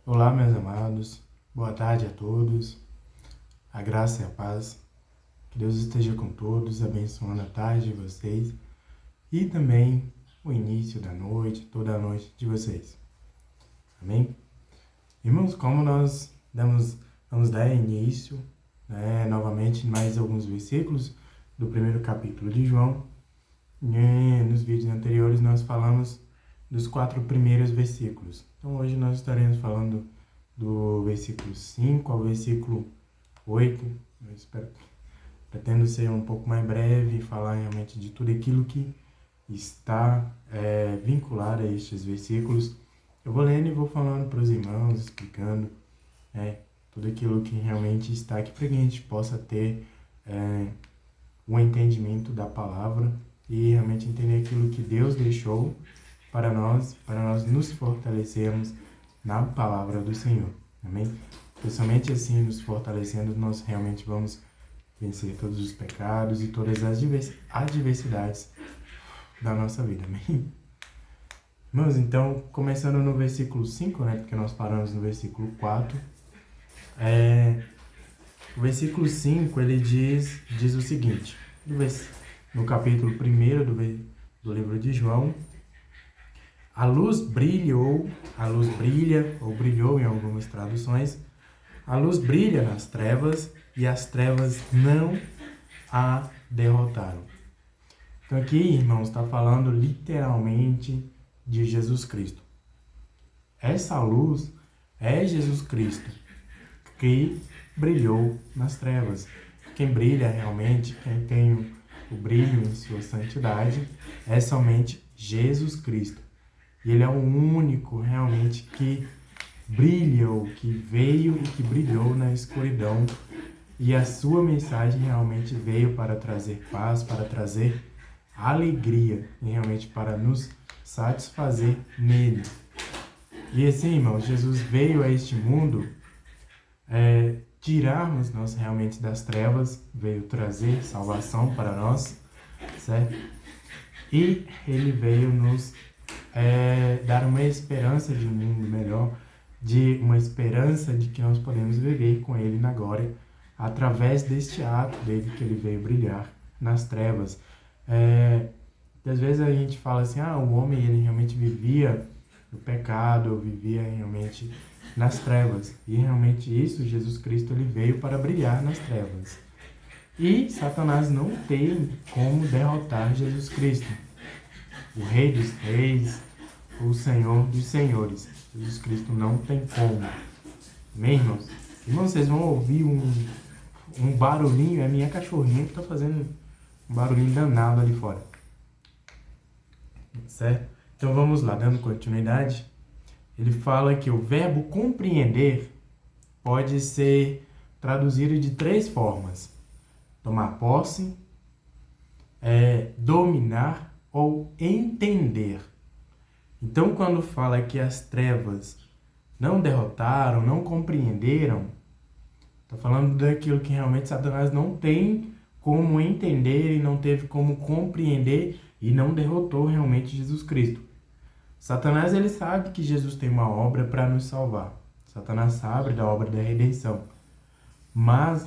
Olá, meus amados, boa tarde a todos, a graça e a paz, que Deus esteja com todos, abençoando a tarde de vocês e também o início da noite, toda a noite de vocês. Amém? Irmãos, como nós vamos dar início, novamente, mais alguns versículos do primeiro capítulo de João. Nos vídeos anteriores nós falamos dos 4 primeiros versículos. Então hoje nós estaremos falando do versículo 5 ao versículo 8. Pretendo ser um pouco mais breve e falar realmente de tudo aquilo que está vinculado a estes versículos. Eu vou lendo e vou falando para os irmãos, explicando tudo aquilo que realmente está aqui para que a gente possa ter um entendimento da palavra e realmente entender aquilo que Deus deixou para nós nos fortalecermos na palavra do Senhor. Amém? Porque somente assim, nos fortalecendo, nós realmente vamos vencer todos os pecados e todas as adversidades da nossa vida. Amém? Irmãos, então, começando no versículo 5, porque nós paramos no versículo 4, o versículo 5, ele diz o seguinte, no capítulo 1 do livro de João: a luz brilha, ou brilhou em algumas traduções, a luz brilha nas trevas e as trevas não a derrotaram. Então aqui, irmãos, está falando literalmente de Jesus Cristo. Essa luz é Jesus Cristo que brilhou nas trevas. Quem brilha realmente, quem tem o brilho em sua santidade, é somente Jesus Cristo. E Ele é o único realmente que brilhou, que veio e que brilhou na escuridão. E a sua mensagem realmente veio para trazer paz, para trazer alegria e realmente para nos satisfazer nele. E assim, irmãos, Jesus veio a este mundo tirarmos nós realmente das trevas, veio trazer salvação para nós, certo? E Ele veio nos dar uma esperança de um mundo melhor, de uma esperança de que nós podemos viver com Ele na glória, através deste ato dele que Ele veio brilhar nas trevas. Às vezes a gente fala assim, o homem ele realmente vivia no pecado, vivia realmente nas trevas. E realmente isso, Jesus Cristo, ele veio para brilhar nas trevas. E Satanás não tem como derrotar Jesus Cristo, o Rei dos Reis, o Senhor dos Senhores. Jesus Cristo não tem como. Amém, irmãos? Irmãos, vocês vão ouvir um barulhinho, é a minha cachorrinha que está fazendo um barulhinho danado ali fora. Certo? Então vamos lá, dando continuidade. Ele fala que o verbo compreender pode ser traduzido de 3 formas: tomar posse, dominar ou entender. Então, quando fala que as trevas não derrotaram, não compreenderam, está falando daquilo que realmente Satanás não tem como entender e não teve como compreender e não derrotou realmente Jesus Cristo. Satanás, ele sabe que Jesus tem uma obra para nos salvar. Satanás sabe da obra da redenção. Mas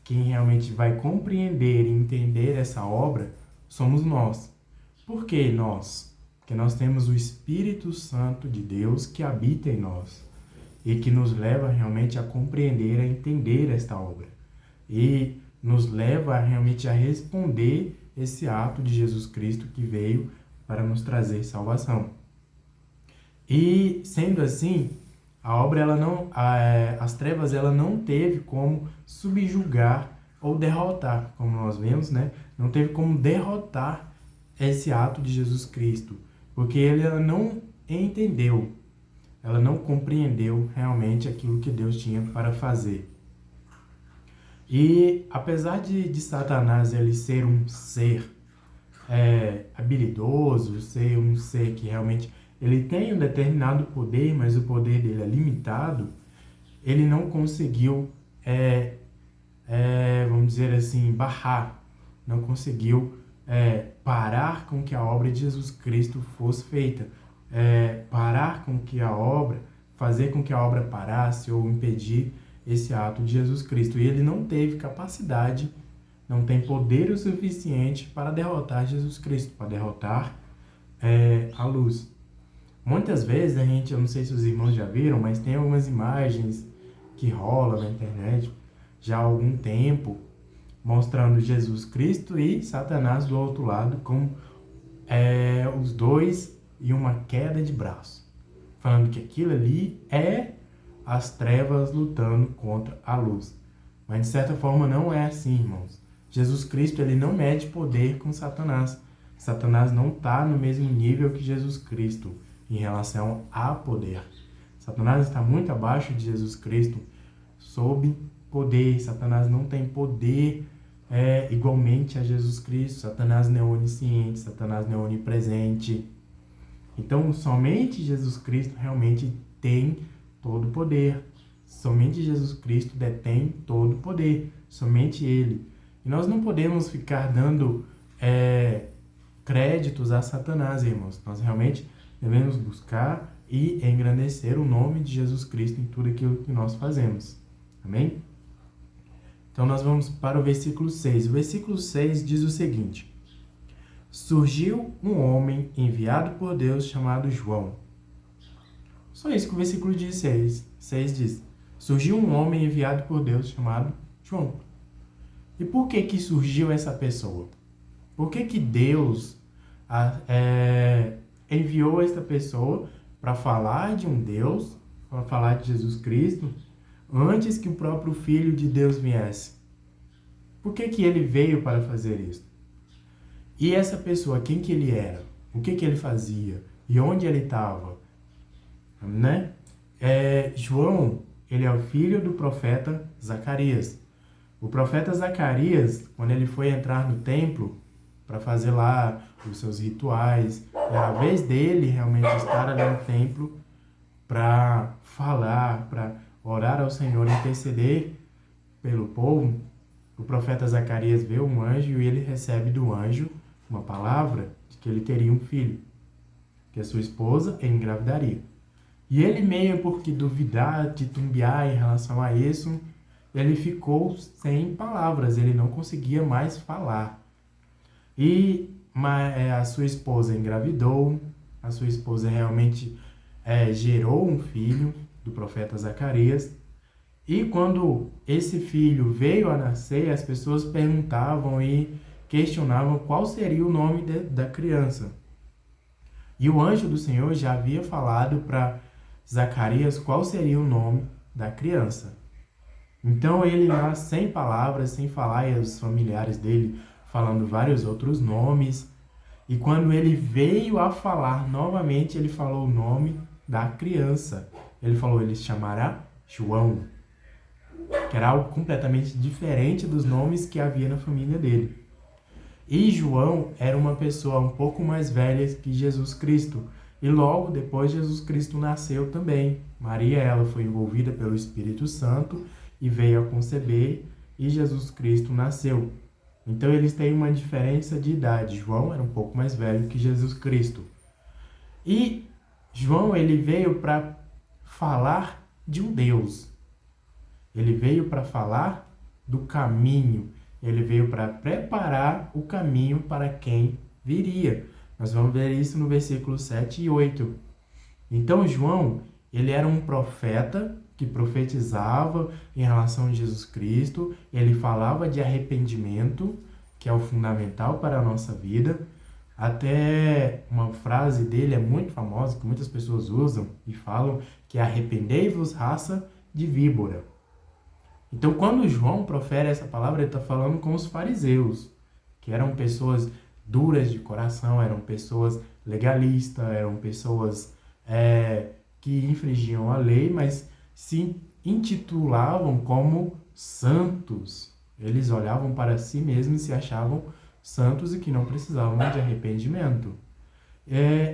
quem realmente vai compreender e entender essa obra somos nós. Por que nós? Porque nós temos o Espírito Santo de Deus que habita em nós e que nos leva realmente a compreender, a entender esta obra. E nos leva realmente a responder esse ato de Jesus Cristo que veio para nos trazer salvação. E sendo assim, a obra as trevas ela não teve como subjugar ou derrotar, como nós vemos, Não teve como derrotar esse ato de Jesus Cristo, porque ela não entendeu, ela não compreendeu realmente aquilo que Deus tinha para fazer. E apesar de Satanás ele ser um ser habilidoso, ser um ser que realmente ele tem um determinado poder, mas o poder dele é limitado, ele não conseguiu, vamos dizer assim, barrar, não conseguiu parar com que a obra de Jesus Cristo fosse feita, parar com que a obra fazer com que a obra parasse ou impedir esse ato de Jesus Cristo. E ele não teve capacidade, não tem poder o suficiente para derrotar Jesus Cristo, para derrotar a luz. Muitas vezes eu não sei se os irmãos já viram, mas tem algumas imagens que rolam na internet já há algum tempo, mostrando Jesus Cristo e Satanás do outro lado, com os dois em uma queda de braço, falando que aquilo ali é as trevas lutando contra a luz. Mas de certa forma não é assim, irmãos. Jesus Cristo, ele não mede poder com Satanás. Satanás não está no mesmo nível que Jesus Cristo em relação a poder. Satanás está muito abaixo de Jesus Cristo sob poder. Satanás não tem poder igualmente a Jesus Cristo. Satanás não é onisciente, Satanás não é onipresente. Então, somente Jesus Cristo realmente tem todo o poder. Somente Jesus Cristo detém todo o poder. Somente Ele. E nós não podemos ficar dando créditos a Satanás, irmãos. Nós realmente devemos buscar e engrandecer o nome de Jesus Cristo em tudo aquilo que nós fazemos. Amém? Então nós vamos para o versículo 6. O versículo 6 diz o seguinte: surgiu um homem enviado por Deus chamado João. Só isso que o versículo 6 diz. Surgiu um homem enviado por Deus chamado João. E por que surgiu essa pessoa? Por que Deus enviou esta pessoa para falar de um Deus, para falar de Jesus Cristo, antes que o próprio Filho de Deus viesse? Por que ele veio para fazer isso? E essa pessoa, quem que ele era? O que ele fazia? E onde ele estava? Né? João, ele é o filho do profeta Zacarias. O profeta Zacarias, quando ele foi entrar no templo para fazer lá os seus rituais, era a vez dele realmente estar ali no templo para falar, para orar ao Senhor, interceder pelo povo. O profeta Zacarias vê um anjo e ele recebe do anjo uma palavra de que ele teria um filho, que a sua esposa engravidaria. E ele, meio porque duvidar, titubear em relação a isso, ele ficou sem palavras, ele não conseguia mais falar. E a sua esposa engravidou, a sua esposa realmente gerou um filho do profeta Zacarias. E quando esse filho veio a nascer, as pessoas perguntavam e questionavam qual seria o nome da criança. E o anjo do Senhor já havia falado para Zacarias qual seria o nome da criança. Então ele lá, sem palavras, sem falar, e os familiares dele falando vários outros nomes. E quando ele veio a falar novamente, ele falou o nome da criança. Ele falou, ele se chamará João, que era algo completamente diferente dos nomes que havia na família dele. E João era uma pessoa um pouco mais velha que Jesus Cristo. E logo depois Jesus Cristo nasceu também. Maria, ela foi envolvida pelo Espírito Santo e veio a conceber, e Jesus Cristo nasceu. Então eles têm uma diferença de idade. João era um pouco mais velho que Jesus Cristo. E João, ele veio para falar de um Deus. Ele veio para falar do caminho. Ele veio para preparar o caminho para quem viria. Nós vamos ver isso no versículo 7 e 8. Então João, ele era um profeta que profetizava em relação a Jesus Cristo. Ele falava de arrependimento, que é o fundamental para a nossa vida. Até uma frase dele é muito famosa, que muitas pessoas usam e falam, que é arrependei-vos, raça de víbora. Então, quando João profere essa palavra, ele está falando com os fariseus, que eram pessoas duras de coração, eram pessoas legalistas, eram pessoas que infringiam a lei, mas se intitulavam como santos. Eles olhavam para si mesmos e se achavam santos e que não precisavam de arrependimento.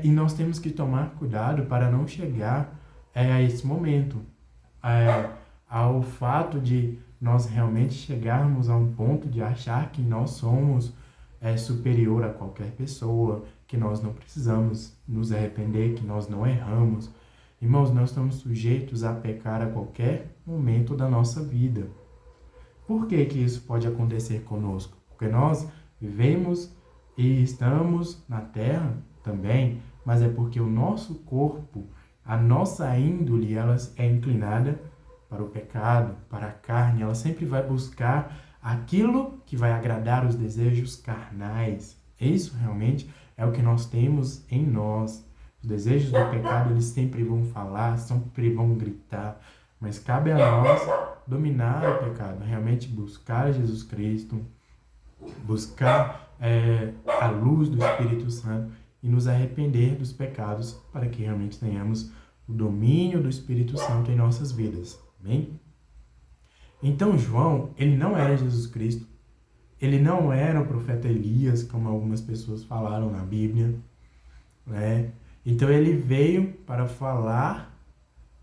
E nós temos que tomar cuidado para não chegar a esse momento, ao fato de nós realmente chegarmos a um ponto de achar que nós somos superior a qualquer pessoa, que nós não precisamos nos arrepender, que nós não erramos. Irmãos, nós estamos sujeitos a pecar a qualquer momento da nossa vida. Por que que isso pode acontecer conosco? Porque nós vivemos e estamos na terra também, mas é porque o nosso corpo, a nossa índole, ela é inclinada para o pecado, para a carne. Ela sempre vai buscar aquilo que vai agradar os desejos carnais. Isso realmente é o que nós temos em nós. Os desejos do pecado, eles sempre vão falar, sempre vão gritar, mas cabe a nós dominar o pecado, realmente buscar Jesus Cristo, buscar a luz do Espírito Santo e nos arrepender dos pecados para que realmente tenhamos o domínio do Espírito Santo em nossas vidas. Amém? Então João, ele não era Jesus Cristo, ele não era o profeta Elias, como algumas pessoas falaram na Bíblia, né? Então ele veio para falar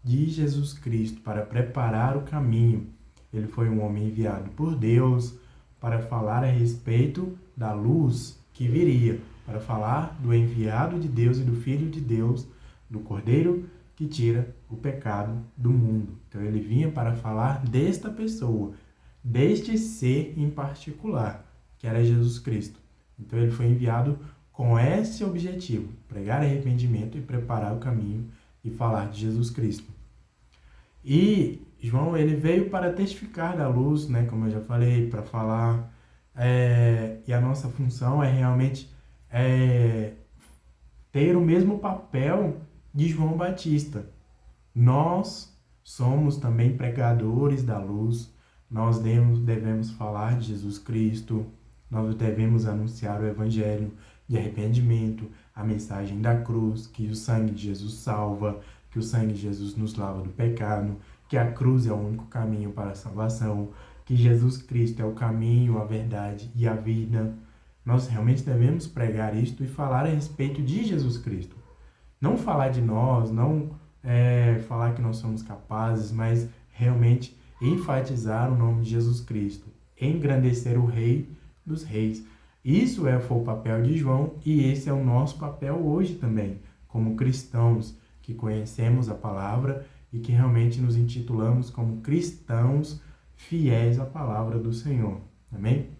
de Jesus Cristo, para preparar o caminho. Ele foi um homem enviado por Deus para falar a respeito da luz que viria, para falar do enviado de Deus e do Filho de Deus, do Cordeiro que tira o pecado do mundo. Então ele vinha para falar desta pessoa, deste ser em particular, que era Jesus Cristo. Então ele foi enviado com esse objetivo, pregar arrependimento e preparar o caminho e falar de Jesus Cristo. E João, ele veio para testificar da luz, né, como eu já falei, para falar, e a nossa função é realmente ter o mesmo papel de João Batista. Nós somos também pregadores da luz, nós devemos falar de Jesus Cristo, nós devemos anunciar o Evangelho de arrependimento, a mensagem da cruz, que o sangue de Jesus salva, que o sangue de Jesus nos lava do pecado, que a cruz é o único caminho para a salvação, que Jesus Cristo é o caminho, a verdade e a vida. Nós realmente devemos pregar isto e falar a respeito de Jesus Cristo. Não falar de nós, não falar que nós somos capazes, mas realmente enfatizar o nome de Jesus Cristo, engrandecer o Rei dos Reis. Isso foi o papel de João e esse é o nosso papel hoje também, como cristãos que conhecemos a palavra e que realmente nos intitulamos como cristãos fiéis à palavra do Senhor. Amém?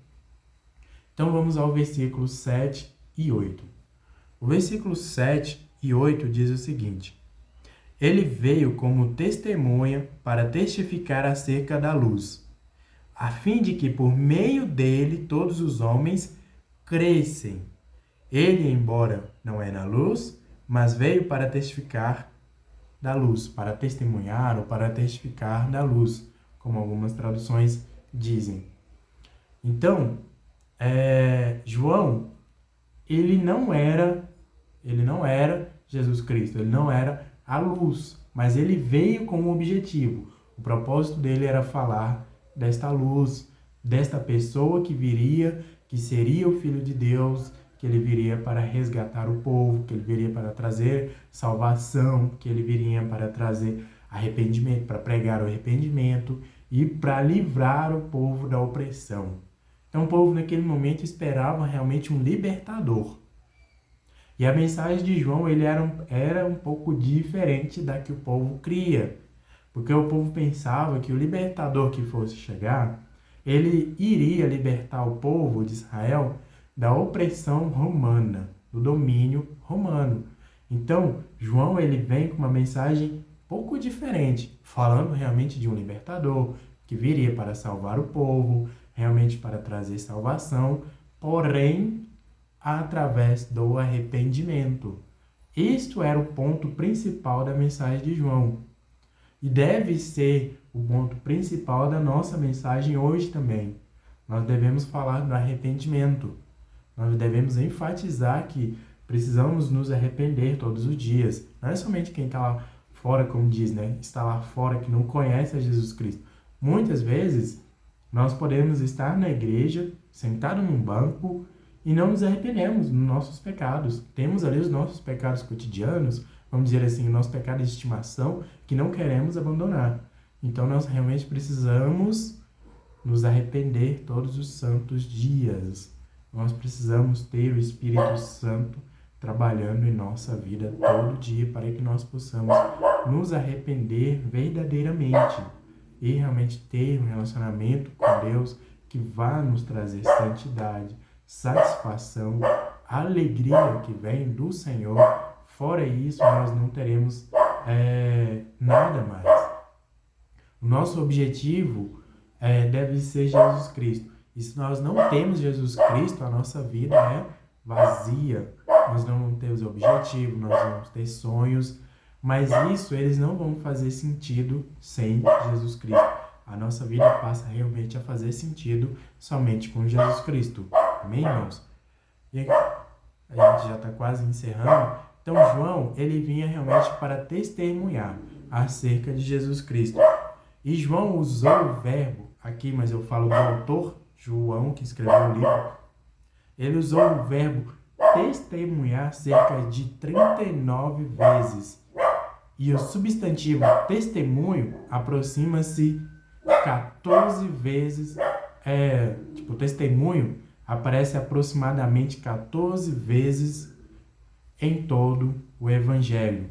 Então vamos ao versículo 7 e 8. O versículo 7 e 8 diz o seguinte: Ele veio como testemunha para testificar acerca da luz, a fim de que por meio dele todos os homens crescem. Ele, embora não é na luz, mas veio para testificar da luz, para testemunhar ou para testificar da luz, como algumas traduções dizem. Então, João, ele não era Jesus Cristo, ele não era a luz, mas ele veio com um objetivo. O propósito dele era falar desta luz, desta pessoa que viria, que seria o Filho de Deus, que ele viria para resgatar o povo, que ele viria para trazer salvação, que ele viria para trazer arrependimento, para pregar o arrependimento e para livrar o povo da opressão. Então o povo naquele momento esperava realmente um libertador. E a mensagem de João ele era um pouco diferente da que o povo cria, porque o povo pensava que o libertador que fosse chegar, ele iria libertar o povo de Israel da opressão romana, do domínio romano. Então, João ele vem com uma mensagem pouco diferente, falando realmente de um libertador que viria para salvar o povo, realmente para trazer salvação, porém através do arrependimento. Isto era o ponto principal da mensagem de João. E deve ser o ponto principal da nossa mensagem hoje também. Nós devemos falar do arrependimento. Nós devemos enfatizar que precisamos nos arrepender todos os dias. Não é somente quem está lá fora, como diz, né? Está lá fora que não conhece a Jesus Cristo. Muitas vezes, nós podemos estar na igreja, sentado num banco, e não nos arrependemos dos nossos pecados. Temos ali os nossos pecados cotidianos, vamos dizer assim, o nosso pecado de estimação, que não queremos abandonar. Então, nós realmente precisamos nos arrepender todos os santos dias. Nós precisamos ter o Espírito Santo trabalhando em nossa vida todo dia para que nós possamos nos arrepender verdadeiramente e realmente ter um relacionamento com Deus que vá nos trazer santidade, satisfação, alegria que vem do Senhor. Fora isso, nós não teremos nada mais. O nosso objetivo deve ser Jesus Cristo. E se nós não temos Jesus Cristo, a nossa vida é vazia. Nós não vamos ter os objetivos, nós vamos ter sonhos, mas isso eles não vão fazer sentido sem Jesus Cristo. A nossa vida passa realmente a fazer sentido somente com Jesus Cristo. Amém, irmãos? E a gente já está quase encerrando. Então, João, ele vinha realmente para testemunhar acerca de Jesus Cristo. E João usou o verbo, aqui, mas eu falo do autor, João, que escreveu o livro. Ele usou o verbo testemunhar cerca de 39 vezes. E o substantivo testemunho aproxima-se 14 vezes. Testemunho aparece aproximadamente 14 vezes em todo o Evangelho.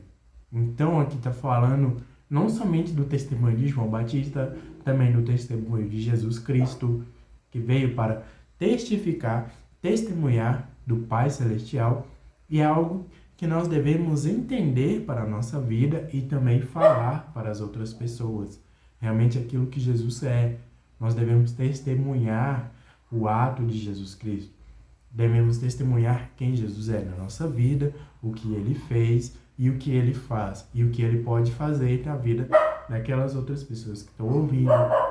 Então aqui está falando não somente do testemunho de João Batista, também do testemunho de Jesus Cristo, que veio para testificar, testemunhar do Pai Celestial, e é algo que nós devemos entender para a nossa vida e também falar para as outras pessoas. Realmente aquilo que Jesus é. Nós devemos testemunhar o ato de Jesus Cristo. Devemos testemunhar quem Jesus é na nossa vida, o que Ele fez e o que Ele faz. E o que Ele pode fazer na vida daquelas outras pessoas que estão ouvindo,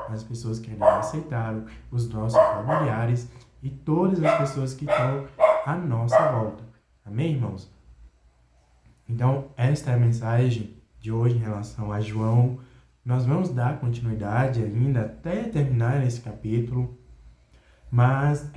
as pessoas que ainda não aceitaram, os nossos familiares e todas as pessoas que estão à nossa volta. Amém, irmãos? Então, esta é a mensagem de hoje em relação a João. Nós vamos dar continuidade ainda até terminar esse capítulo. Mas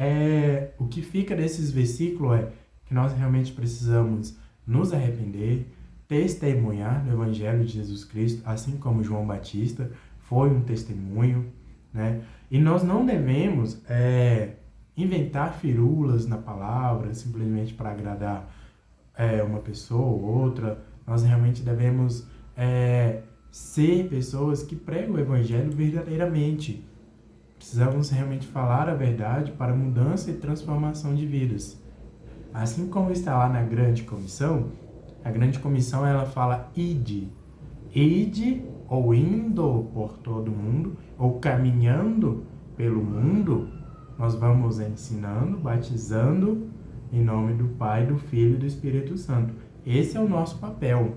o que fica desses versículos é que nós realmente precisamos nos arrepender, testemunhar no Evangelho de Jesus Cristo, assim como João Batista foi um testemunho, né? E nós não devemos inventar firulas na palavra, simplesmente para agradar uma pessoa ou outra. Nós realmente devemos ser pessoas que pregam o Evangelho verdadeiramente. Precisamos realmente falar a verdade para mudança e transformação de vidas. Assim como está lá na Grande Comissão, a Grande Comissão ela fala ide. Ide, ou indo por todo mundo, ou caminhando pelo mundo, nós vamos ensinando, batizando em nome do Pai, do Filho e do Espírito Santo. Esse é o nosso papel.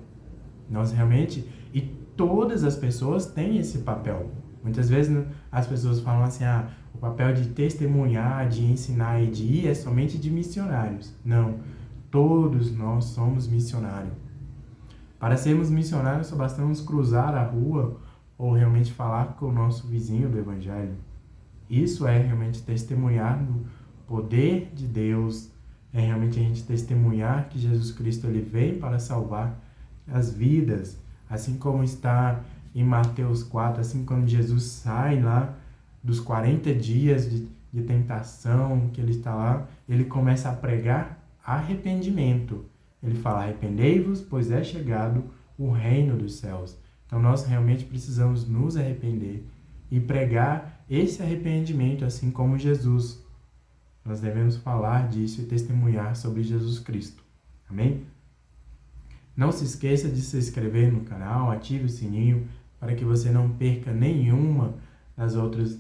Nós realmente, e todas as pessoas têm esse papel. Muitas vezes as pessoas falam assim, o papel de testemunhar, de ensinar e de ir é somente de missionários. Não, todos nós somos missionários. Para sermos missionários, só bastamos cruzar a rua ou realmente falar com o nosso vizinho do Evangelho. Isso é realmente testemunhar do poder de Deus, é realmente a gente testemunhar que Jesus Cristo ele veio para salvar as vidas, assim como está em Mateus 4, assim quando Jesus sai lá dos 40 dias de tentação, que ele está lá, ele começa a pregar arrependimento. Ele fala, arrependei-vos, pois é chegado o reino dos céus. Então nós realmente precisamos nos arrepender e pregar esse arrependimento, assim como Jesus. Nós devemos falar disso e testemunhar sobre Jesus Cristo. Amém? Não se esqueça de se inscrever no canal, ative o sininho para que você não perca nenhuma das outras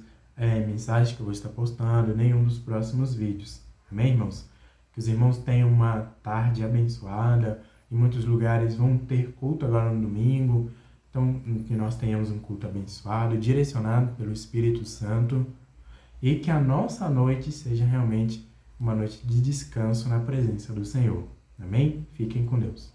mensagens que eu vou estar postando, nenhum dos próximos vídeos. Amém, irmãos? Que os irmãos tenham uma tarde abençoada. Em muitos lugares vão ter culto agora no domingo. Então, que nós tenhamos um culto abençoado, direcionado pelo Espírito Santo. E que a nossa noite seja realmente uma noite de descanso na presença do Senhor. Amém? Fiquem com Deus.